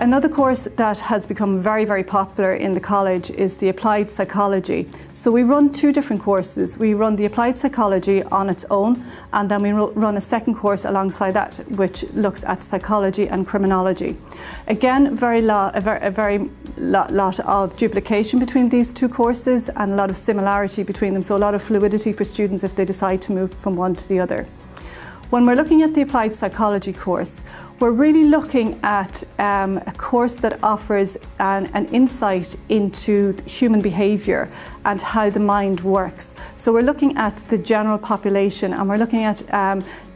Another course that has become very, very popular in the college is the Applied Psychology. So we run two different courses. We run the Applied Psychology on its own, and then we run a second course alongside that, which looks at psychology and criminology. Again, a very lot of duplication between these two courses and a lot of similarity between them, so a lot of fluidity for students if they decide to move from one to the other. When we're looking at the Applied Psychology course, we're really looking at a course that offers an insight into human behaviour and how the mind works. So we're looking at the general population, and we're looking at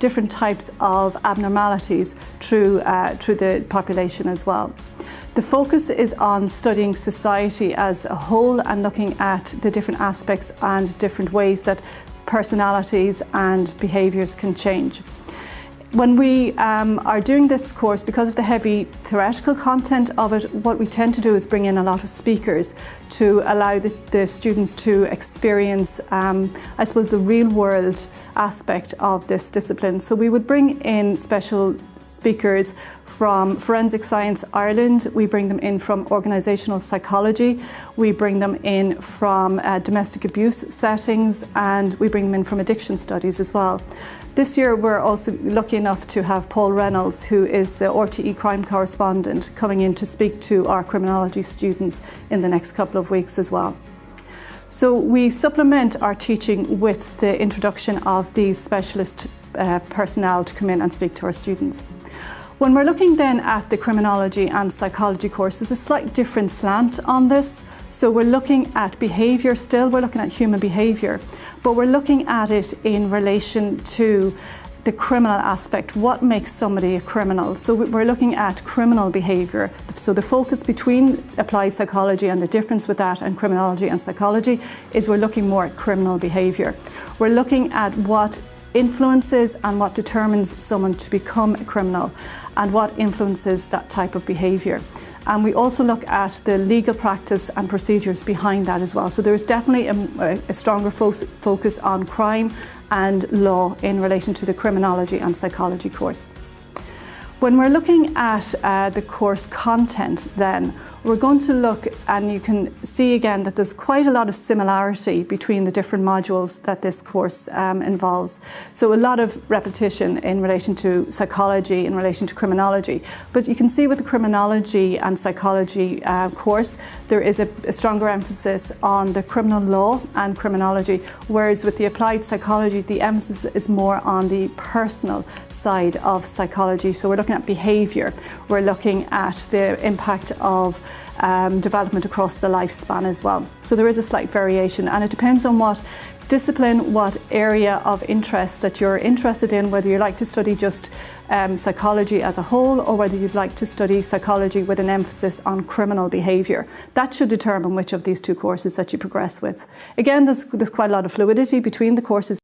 different types of abnormalities through the population as well. The focus is on studying society as a whole and looking at the different aspects and different ways that personalities and behaviours can change. When we are doing this course, because of the heavy theoretical content of it, what we tend to do is bring in a lot of speakers to allow the students to experience, I suppose, the real world aspect of this discipline. So we would bring in special speakers from Forensic Science Ireland, we bring them in from organisational psychology, we bring them in from domestic abuse settings, and we bring them in from addiction studies as well. This year we're also lucky enough to have Paul Reynolds, who is the RTE crime correspondent, coming in to speak to our criminology students in the next couple of weeks as well. So we supplement our teaching with the introduction of these specialist personnel to come in and speak to our students. When we're looking then at the criminology and psychology course, there's a slight different slant on this. So we're looking at behaviour still, we're looking at human behaviour, but we're looking at it in relation to the criminal aspect. What makes somebody a criminal? So we're looking at criminal behaviour. So the focus between applied psychology and the difference with that and criminology and psychology is we're looking more at criminal behaviour. We're looking at what influences and what determines someone to become a criminal and what influences that type of behaviour. And we also look at the legal practice and procedures behind that as well. So there is definitely a stronger focus on crime and law in relation to the criminology and psychology course. When we're looking at the course content then, we're going to look, and you can see again that there's quite a lot of similarity between the different modules that this course involves. So a lot of repetition in relation to psychology, in relation to criminology. But you can see with the criminology and psychology course, there is a stronger emphasis on the criminal law and criminology, whereas with the applied psychology, the emphasis is more on the personal side of psychology. So we're looking at behaviour, we're looking at the impact of development across the lifespan as well. So there is a slight variation, and it depends on what discipline, what area of interest that you're interested in, whether you like to study just psychology as a whole or whether you'd like to study psychology with an emphasis on criminal behaviour. That should determine which of these two courses that you progress with. Again, there's quite a lot of fluidity between the courses.